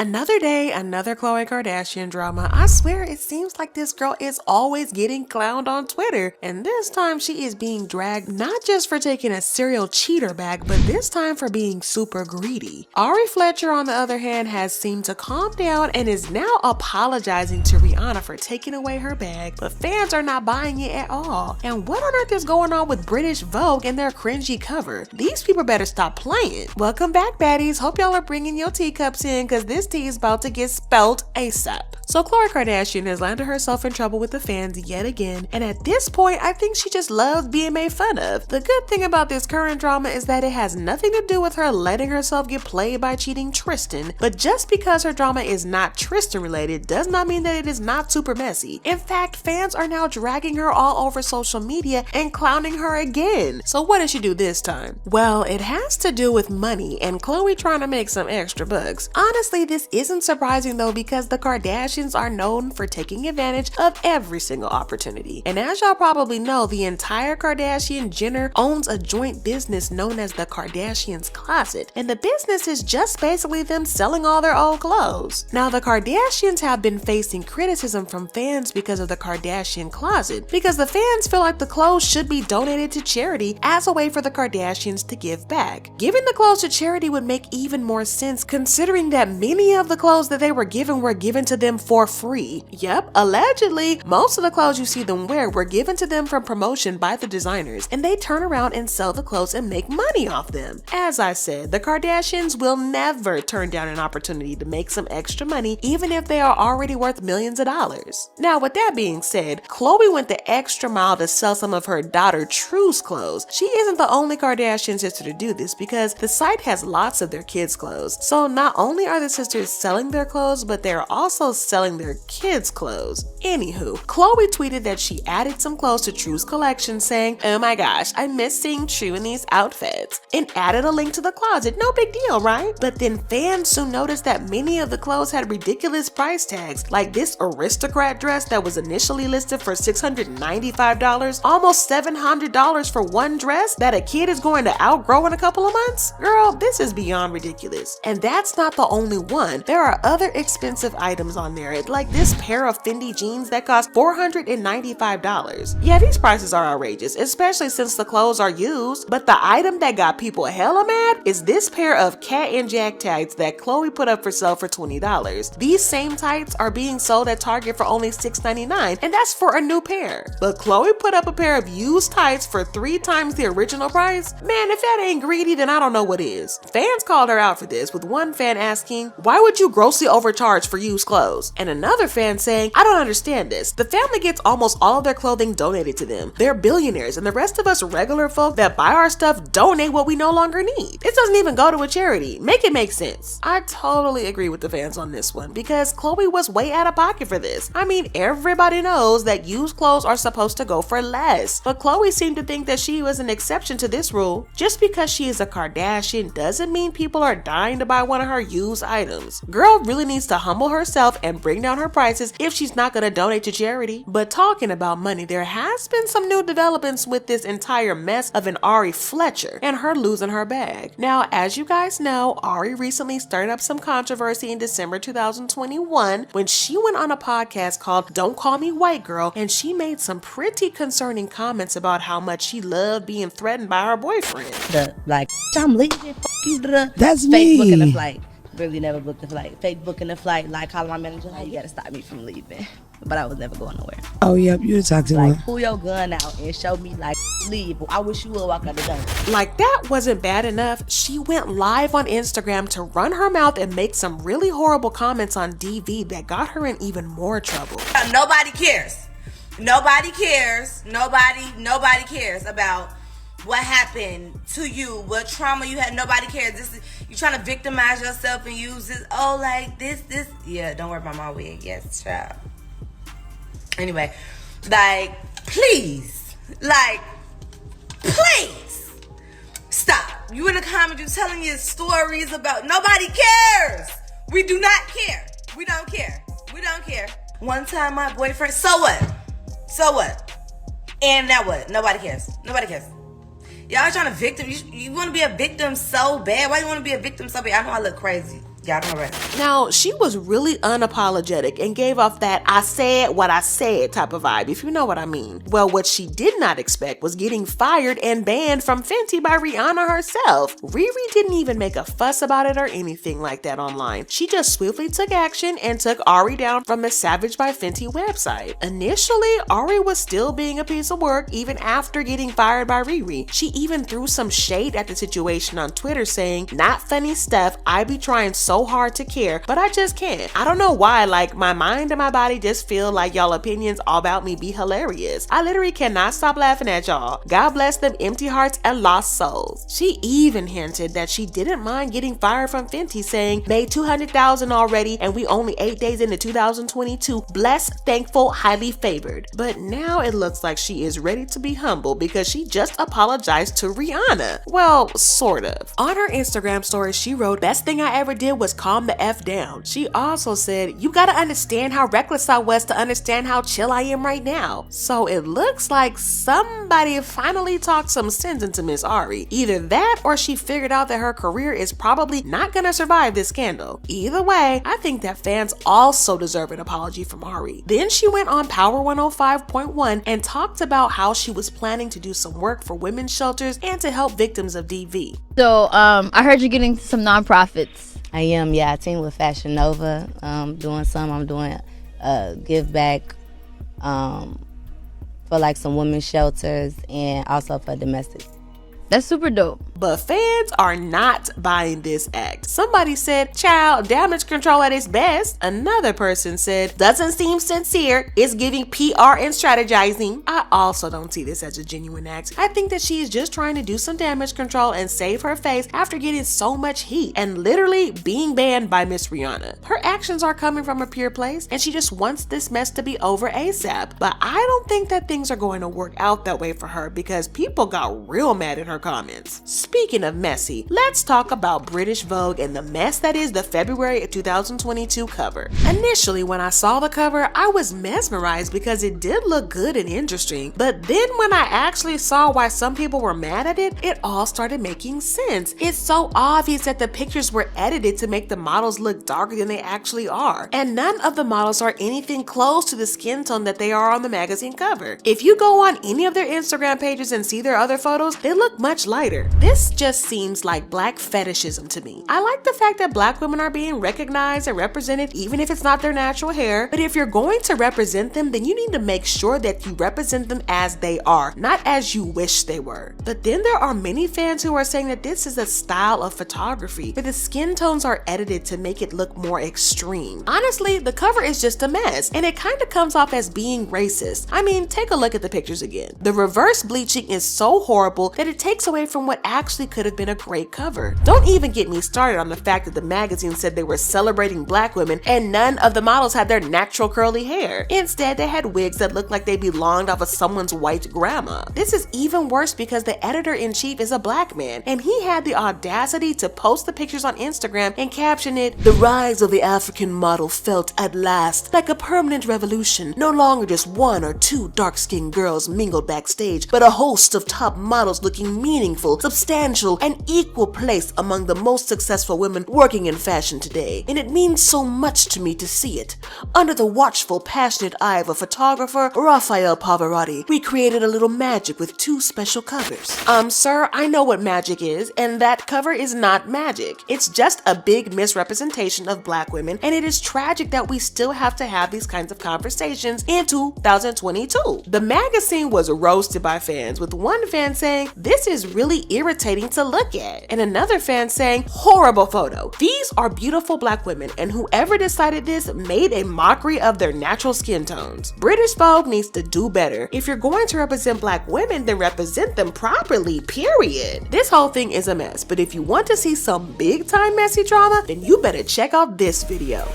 Another day, another Khloe Kardashian drama. I swear it seems like this girl is always getting clowned on Twitter. And this time she is being dragged not just for taking a serial cheater bag, but this time for being super greedy. Ari Fletcher, on the other hand, has seemed to calm down and is now apologizing to Rihanna for taking away her bag, but fans are not buying it at all. And what on earth is going on with British Vogue and their cringy cover? These people better stop playing. Welcome back, baddies. Hope y'all are bringing your teacups in, because this tea is about to get spelt ASAP. So Khloe Kardashian has landed herself in trouble with the fans yet again, and at this point I think she just loves being made fun of. The good thing about this current drama is that it has nothing to do with her letting herself get played by cheating Tristan, but just because her drama is not Tristan related does not mean that it is not super messy. In fact, fans are now dragging her all over social media and clowning her again. So what did she do this time? Well, it has to do with money and Khloe trying to make some extra bucks. Honestly, this isn't surprising though, because the Kardashians are known for taking advantage of every single opportunity. And as y'all probably know, the entire Kardashian-Jenner owns a joint business known as the Kardashians Closet, and the business is just basically them selling all their old clothes. Now, the Kardashians have been facing criticism from fans because of the Kardashian Closet, because the fans feel like the clothes should be donated to charity as a way for the Kardashians to give back. Giving the clothes to charity would make even more sense, considering that many of the clothes that they were given to them for free. Yep, allegedly, most of the clothes you see them wear were given to them from promotion by the designers, and they turn around and sell the clothes and make money off them. As I said, the Kardashians will never turn down an opportunity to make some extra money, even if they are already worth millions of dollars. Now, with that being said, Khloe went the extra mile to sell some of her daughter True's clothes. She isn't the only Kardashian sister to do this, because the site has lots of their kids' clothes. So not only are the sisters selling their clothes, but they're also selling their kids' clothes. Anywho, Khloe tweeted that she added some clothes to True's collection, saying, "Oh my gosh, I miss seeing True in these outfits," and added a link to the closet. No big deal, right? But then fans soon noticed that many of the clothes had ridiculous price tags, like this aristocrat dress that was initially listed for $695, almost $700 for one dress that a kid is going to outgrow in a couple of months? Girl, this is beyond ridiculous. And that's not the only one. There are other expensive items on there, like this pair of Fendi jeans that cost $495. Yeah, these prices are outrageous, especially since the clothes are used. But the item that got people hella mad is this pair of Cat and Jack tights that Khloe put up for sale for $20. These same tights are being sold at Target for only $6.99, and that's for a new pair. But Khloe put up a pair of used tights for 3 times the original price? Man, if that ain't greedy, then I don't know what is. Fans called her out for this, with one fan asking, "Why would you grossly overcharge for used clothes?" And another fan saying, "I don't understand this. The family gets almost all of their clothing donated to them. They're billionaires, and the rest of us regular folk that buy our stuff donate what we no longer need. This doesn't even go to a charity. Make it make sense." I totally agree with the fans on this one, because Khloe was way out of pocket for this. I mean, everybody knows that used clothes are supposed to go for less, but Khloe seemed to think that she was an exception to this rule. Just because she is a Kardashian doesn't mean people are dying to buy one of her used items. Girl really needs to humble herself and bring down her prices if she's not gonna donate to charity. But talking about money, there has been some new developments with this entire mess of an Ari Fletcher and her losing her bag. Now, as you guys know, Ari recently stirred up some controversy in December 2021 when she went on a podcast called Don't Call Me White Girl, and she made some pretty concerning comments about how much she loved being threatened by her boyfriend. I'm leaving, you. That's fake me. booking the flight. Really never booked the flight. Fake booking the flight, like calling my manager, "Hey, you gotta stop me from leaving." But I was never going nowhere. Oh, yep, you the toxic one. Pull your gun out and show me, leave. I wish you would walk out the door. Like that wasn't bad enough, she went live on Instagram to run her mouth and make some really horrible comments on DV that got her in even more trouble. Nobody cares. Nobody cares. Nobody cares about what happened to you, what trauma you had. Nobody cares. You trying to victimize yourself and use this. Oh, like this. Yeah, don't worry about my wig. Yes, child. Anyway, please, stop. You in the comments, you telling your stories about nobody cares. We do not care. We don't care. One time my boyfriend, so what? And now what? Nobody cares. Y'all trying to victim. You want to be a victim so bad. Why you want to be a victim so bad? I know I look crazy. Y'all know ready. Now, she was really unapologetic and gave off that I said what I said type of vibe, if you know what I mean. Well, what she did not expect was getting fired and banned from Fenty by Rihanna herself. Riri didn't even make a fuss about it or anything like that online. She just swiftly took action and took Ari down from the Savage by Fenty website. Initially, Ari was still being a piece of work even after getting fired by Riri. She even threw some shade at the situation on Twitter saying, "Not funny stuff, I be trying so hard to care, but I just can't. I don't know why, like my mind and my body just feel like y'all opinions all about me be hilarious. I literally cannot stop laughing at y'all. God bless them empty hearts and lost souls." She even hinted that she didn't mind getting fired from Fenty, saying, "Made $200,000 already and we only 8 days into 2022. Blessed, thankful, highly favored." But now it looks like she is ready to be humble because she just apologized to Rihanna. Well, sort of. On her Instagram story, she wrote, "Best thing I ever did was calm the F down." She also said, "You gotta understand how reckless I was to understand how chill I am right now." So it looks like somebody finally talked some sense into Miss Ari. Either that or she figured out that her career is probably not gonna survive this scandal. Either way, I think that fans also deserve an apology from Ari. Then she went on Power 105.1 and talked about how she was planning to do some work for women's shelters and to help victims of DV. So I heard you're getting some nonprofits. I am, yeah. I team with Fashion Nova. Doing some. I'm doing give back for like some women's shelters and also for domestic. That's super dope. But fans are not buying this act. Somebody said, "Child, damage control at its best." Another person said, "Doesn't seem sincere. It's giving PR and strategizing." I also don't see this as a genuine act. I think that she is just trying to do some damage control and save her face after getting so much heat and literally being banned by Miss Rihanna. Her actions are coming from a pure place and she just wants this mess to be over ASAP. But I don't think that things are going to work out that way for her because people got real mad in her comments. Speaking of messy, let's talk about British Vogue and the mess that is the February 2022 cover. Initially, when I saw the cover, I was mesmerized because it did look good and interesting. But then when I actually saw why some people were mad at it, it all started making sense. It's so obvious that the pictures were edited to make the models look darker than they actually are. And none of the models are anything close to the skin tone that they are on the magazine cover. If you go on any of their Instagram pages and see their other photos, they look much lighter. This just seems like black fetishism to me. I like the fact that black women are being recognized and represented even if it's not their natural hair, but if you're going to represent them, then you need to make sure that you represent them as they are, not as you wish they were. But then there are many fans who are saying that this is a style of photography where the skin tones are edited to make it look more extreme. Honestly, the cover is just a mess and it kind of comes off as being racist. I mean, take a look at the pictures again. The reverse bleaching is so horrible that it takes away from what actually could have been a great cover. Don't even get me started on the fact that the magazine said they were celebrating black women and none of the models had their natural curly hair. Instead, they had wigs that looked like they belonged off of someone's white grandma. This is even worse because the editor-in-chief is a black man and he had the audacity to post the pictures on Instagram and caption it, "The rise of the African model felt at last like a permanent revolution. No longer just one or two dark-skinned girls mingled backstage, but a host of top models looking meaningful, substantial, and equal place among the most successful women working in fashion today. And it means so much to me to see it. Under the watchful, passionate eye of a photographer, Raphael Pavarotti, we created a little magic with 2 special covers." Sir, I know what magic is, and that cover is not magic. It's just a big misrepresentation of black women, and it is tragic that we still have to have these kinds of conversations in 2022. The magazine was roasted by fans, with one fan saying, "This is really irritating to look at," and another fan saying, "Horrible photo. These are beautiful black women, and whoever decided this made a mockery of their natural skin tones. British Vogue needs to do better. If you're going to represent black women, then represent them properly, period." This whole thing is a mess, but if you want to see some big time messy drama, then you better check out this video.